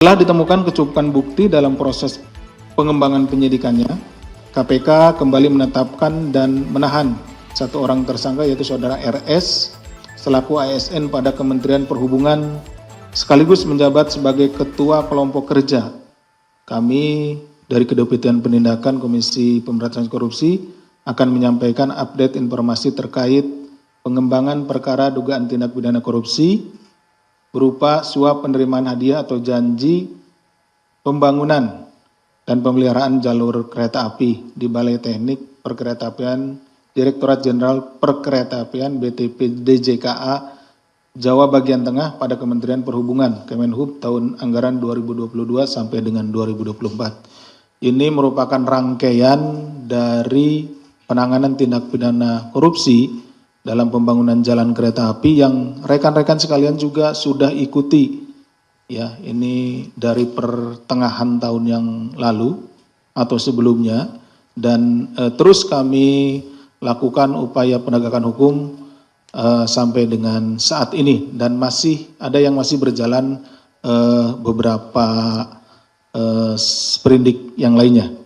Setelah ditemukan kecukupan bukti dalam proses pengembangan penyidikannya, KPK kembali menetapkan dan menahan satu orang tersangka yaitu saudara RS selaku ASN pada Kementerian Perhubungan sekaligus menjabat sebagai Ketua Kelompok Kerja. Kami dari Kedeputian Penindakan Komisi Pemberantasan Korupsi akan menyampaikan update informasi terkait pengembangan perkara dugaan tindak pidana korupsi berupa suap penerimaan hadiah atau janji pembangunan dan pemeliharaan jalur kereta api di Balai Teknik Perkeretaapian Direktorat Jenderal Perkeretaapian BTP DJKA Jawa bagian tengah pada Kementerian Perhubungan Kemenhub tahun anggaran 2022 sampai dengan 2024. Ini merupakan rangkaian dari penanganan tindak pidana korupsi dalam pembangunan jalan kereta api yang rekan-rekan sekalian juga sudah ikuti. Ya, ini dari pertengahan tahun yang lalu atau sebelumnya dan terus kami lakukan upaya penegakan hukum sampai dengan saat ini dan masih ada yang masih berjalan beberapa sprindik yang lainnya.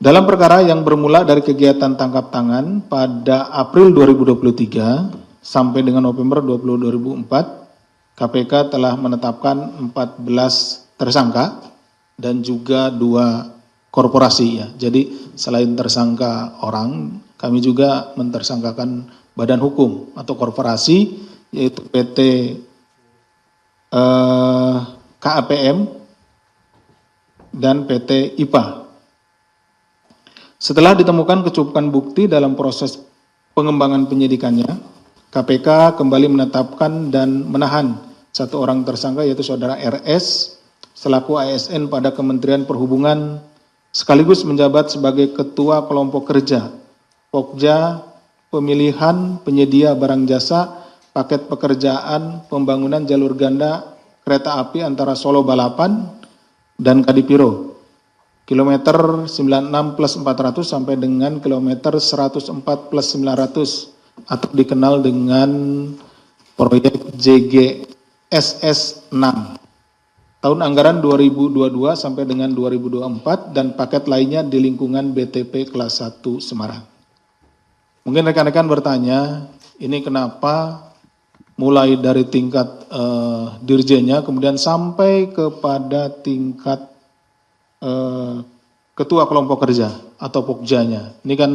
Dalam perkara yang bermula dari kegiatan tangkap tangan pada April 2023 sampai dengan November 2024, KPK telah menetapkan 14 tersangka dan juga 2 korporasi ya. Jadi selain tersangka orang, kami juga mentersangkakan badan hukum atau korporasi yaitu PT KAPM dan PT IPA. Setelah ditemukan kecukupan bukti dalam proses pengembangan penyidikannya, KPK kembali menetapkan dan menahan satu orang tersangka yaitu saudara RS selaku ASN pada Kementerian Perhubungan sekaligus menjabat sebagai Ketua Kelompok Kerja Pokja Pemilihan Penyedia Barang Jasa Paket Pekerjaan Pembangunan Jalur Ganda Kereta Api antara Solo Balapan dan Kadipiro. Kilometer 96 plus 400 sampai dengan kilometer 104 plus 900 atau dikenal dengan proyek JGSS 6 tahun anggaran 2022 sampai dengan 2024 dan paket lainnya di lingkungan BTP kelas 1 Semarang. Mungkin rekan-rekan bertanya, ini kenapa mulai dari tingkat dirjennya kemudian sampai kepada tingkat Ketua Kelompok Kerja atau Pokjanya. Ini kan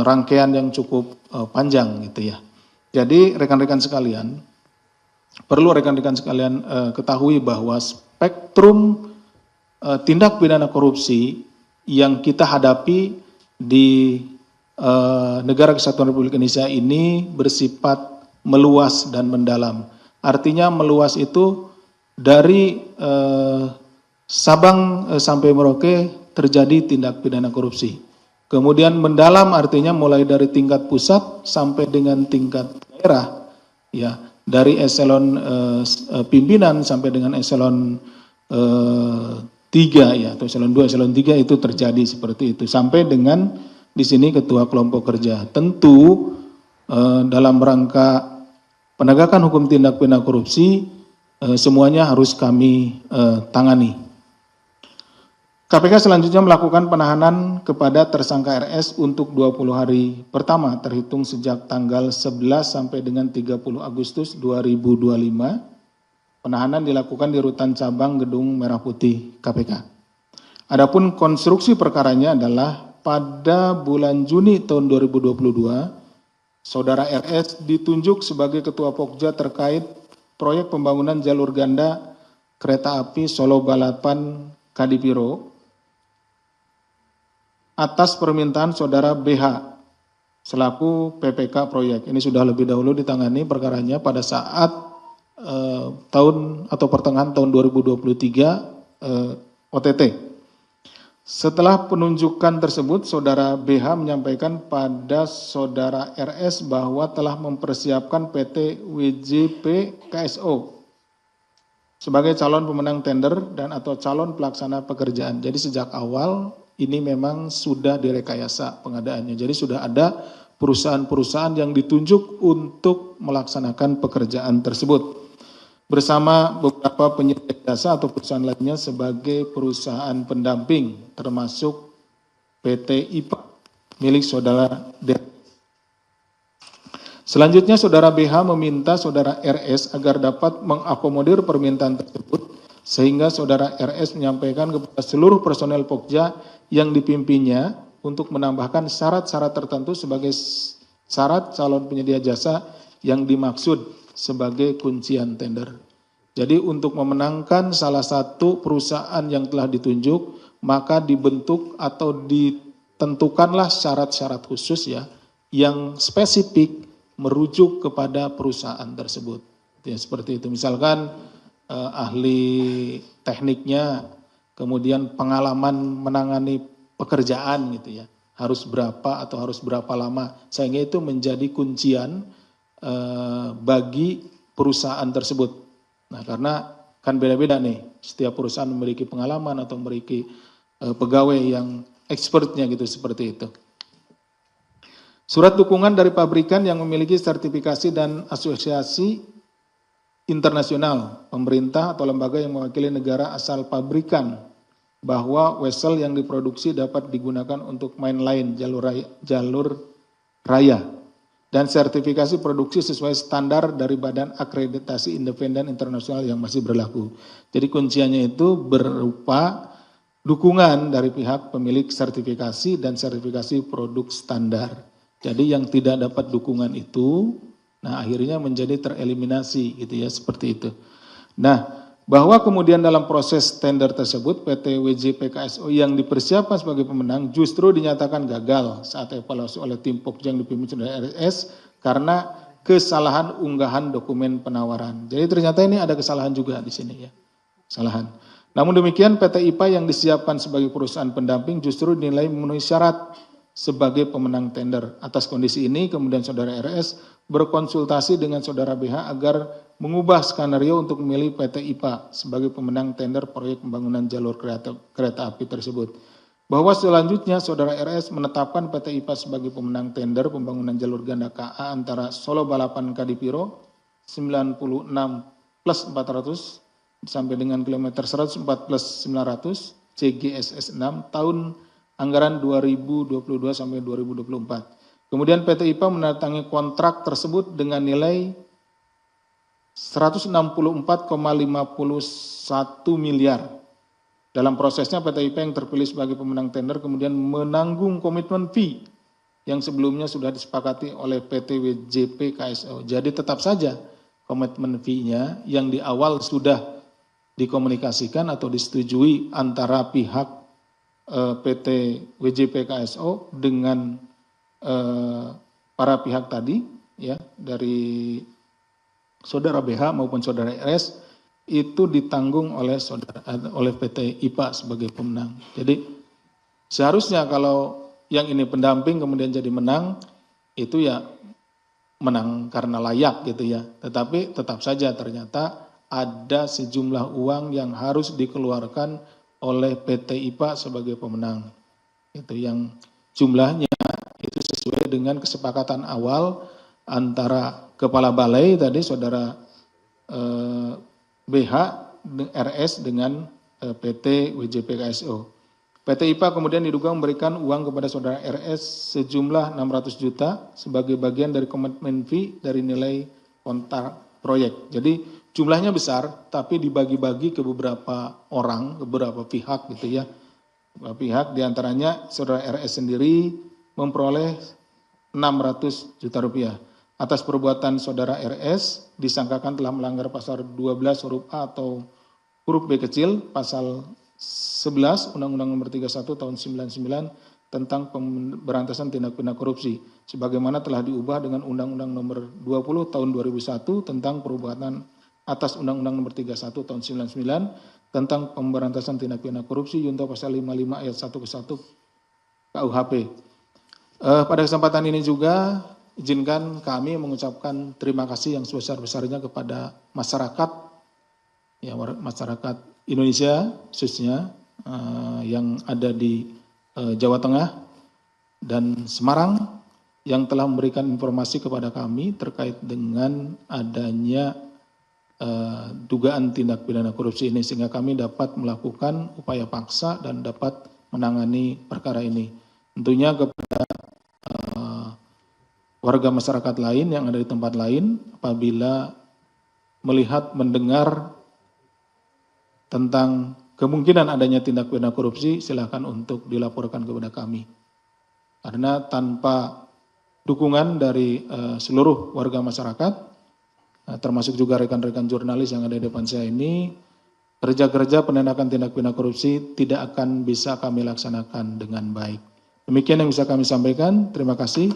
rangkaian yang cukup panjang gitu ya. Jadi rekan-rekan sekalian, perlu rekan-rekan sekalian ketahui bahwa spektrum tindak pidana korupsi yang kita hadapi di Negara Kesatuan Republik Indonesia ini bersifat meluas dan mendalam. Artinya meluas itu dari Sabang sampai Merauke terjadi tindak pidana korupsi. Kemudian mendalam artinya mulai dari tingkat pusat sampai dengan tingkat daerah, ya dari eselon pimpinan sampai dengan eselon 3 ya atau eselon 2, eselon 3 itu terjadi seperti itu sampai dengan di sini Ketua Kelompok Kerja. Tentu dalam rangka penegakan hukum tindak pidana korupsi semuanya harus kami tangani. KPK selanjutnya melakukan penahanan kepada tersangka RS untuk 20 hari pertama terhitung sejak tanggal 11 sampai dengan 30 Agustus 2025. Penahanan dilakukan di Rutan Cabang Gedung Merah Putih KPK. Adapun konstruksi perkaranya adalah pada bulan Juni tahun 2022, saudara RS ditunjuk sebagai Ketua Pokja terkait proyek pembangunan jalur ganda kereta api Solo Balapan Kadipiro atas permintaan saudara BH selaku PPK proyek. Ini sudah lebih dahulu ditangani perkaranya pada saat tahun atau pertengahan tahun 2023 OTT. Setelah penunjukan tersebut, saudara BH menyampaikan pada saudara RS bahwa telah mempersiapkan PT WJP KSO sebagai calon pemenang tender dan atau calon pelaksana pekerjaan. Jadi sejak awal ini memang sudah direkayasa pengadaannya. Jadi sudah ada perusahaan-perusahaan yang ditunjuk untuk melaksanakan pekerjaan tersebut. bersama beberapa penyedia jasa atau perusahaan lainnya sebagai perusahaan pendamping, termasuk PT IPA milik saudara DR. Selanjutnya saudara BH meminta saudara RS agar dapat mengakomodir permintaan tersebut, sehingga saudara RS menyampaikan kepada seluruh personel Pokja yang dipimpinnya untuk menambahkan syarat-syarat tertentu sebagai syarat calon penyedia jasa yang dimaksud sebagai kuncian tender. Jadi untuk memenangkan salah satu perusahaan yang telah ditunjuk, maka dibentuk atau ditentukanlah syarat-syarat khusus ya, yang spesifik merujuk kepada perusahaan tersebut. Ya, seperti itu. Misalkan ahli tekniknya, kemudian pengalaman menangani pekerjaan gitu ya, harus berapa atau harus berapa lama, sehingga itu menjadi kuncian bagi perusahaan tersebut. Nah, karena kan beda-beda nih, setiap perusahaan memiliki pengalaman atau memiliki pegawai yang expertnya gitu, seperti itu. Surat dukungan dari pabrikan yang memiliki sertifikasi dan asosiasi internasional, pemerintah atau lembaga yang mewakili negara asal pabrikan, bahwa vessel yang diproduksi dapat digunakan untuk mainline jalur raya, dan sertifikasi produksi sesuai standar dari Badan Akreditasi Independen Internasional yang masih berlaku. Jadi kunciannya itu berupa dukungan dari pihak pemilik sertifikasi dan sertifikasi produk standar. Jadi yang tidak dapat dukungan itu, nah akhirnya menjadi tereliminasi gitu ya, seperti itu. Nah, bahwa kemudian dalam proses tender tersebut PT WJ PKSO yang dipersiapkan sebagai pemenang justru dinyatakan gagal saat evaluasi oleh tim Pokja yang dipimpin oleh RS karena kesalahan unggahan dokumen penawaran. Jadi ternyata ini ada kesalahan juga di sini ya, kesalahan. Namun demikian PT IPA yang disiapkan sebagai perusahaan pendamping justru dinilai memenuhi syarat sebagai pemenang tender. Atas kondisi ini, kemudian saudara RS berkonsultasi dengan saudara BH agar mengubah skenario untuk memilih PT IPA sebagai pemenang tender proyek pembangunan jalur kereta api tersebut. Bahwa selanjutnya saudara RS menetapkan PT IPA sebagai pemenang tender pembangunan jalur ganda KA antara Solo Balapan Kadipiro 96 plus 400 sampai dengan kilometer 104 plus 900 CGSS 6 tahun anggaran 2022 sampai 2024. Kemudian PT IPA menandatangani kontrak tersebut dengan nilai 164,51 miliar. Dalam prosesnya PT IPA yang terpilih sebagai pemenang tender kemudian menanggung komitmen fee yang sebelumnya sudah disepakati oleh PT WJP KSO. Jadi tetap saja komitmen fee-nya yang di awal sudah dikomunikasikan atau disetujui antara pihak PT WJP KSO dengan para pihak tadi ya, dari saudara BH maupun saudara RS itu ditanggung oleh PT IPA sebagai pemenang. Jadi seharusnya kalau yang ini pendamping kemudian jadi menang, itu ya menang karena layak gitu ya. Tetapi tetap saja ternyata ada sejumlah uang yang harus dikeluarkan oleh PT IPA sebagai pemenang. Itu yang jumlahnya itu sesuai dengan kesepakatan awal antara Kepala Balai tadi saudara BH RS dengan PT WJP KSO. PT IPA kemudian diduga memberikan uang kepada saudara RS sejumlah 600 juta sebagai bagian dari komitmen fee dari nilai kontrak proyek. Jadi jumlahnya besar, tapi dibagi-bagi ke beberapa orang, ke beberapa pihak gitu ya. Beberapa pihak diantaranya saudara RS sendiri memperoleh 600 juta rupiah. Atas perbuatan saudara RS disangkakan telah melanggar pasal 12 huruf A atau huruf B kecil, pasal 11 Undang-Undang Nomor 31 Tahun 99 tentang pemberantasan tindak pidana korupsi, sebagaimana telah diubah dengan Undang-Undang Nomor 20 Tahun 2001 tentang perubahan atas Undang-Undang Nomor 31 Tahun 99 tentang pemberantasan tindak pidana korupsi junto pasal 55 ayat 1 ke 1 KUHP. Pada kesempatan ini juga izinkan kami mengucapkan terima kasih yang sebesar-besarnya kepada masyarakat, ya, masyarakat Indonesia khususnya yang ada di Jawa Tengah dan Semarang yang telah memberikan informasi kepada kami terkait dengan adanya dugaan tindak pidana korupsi ini, sehingga kami dapat melakukan upaya paksa dan dapat menangani perkara ini. Tentunya kepada warga masyarakat lain yang ada di tempat lain, apabila melihat, mendengar tentang kemungkinan adanya tindak pidana korupsi, silakan untuk dilaporkan kepada kami. Karena tanpa dukungan dari seluruh warga masyarakat, termasuk juga rekan-rekan jurnalis yang ada di depan saya ini, kerja-kerja penindakan tindak pidana korupsi tidak akan bisa kami laksanakan dengan baik. Demikian yang bisa kami sampaikan. Terima kasih.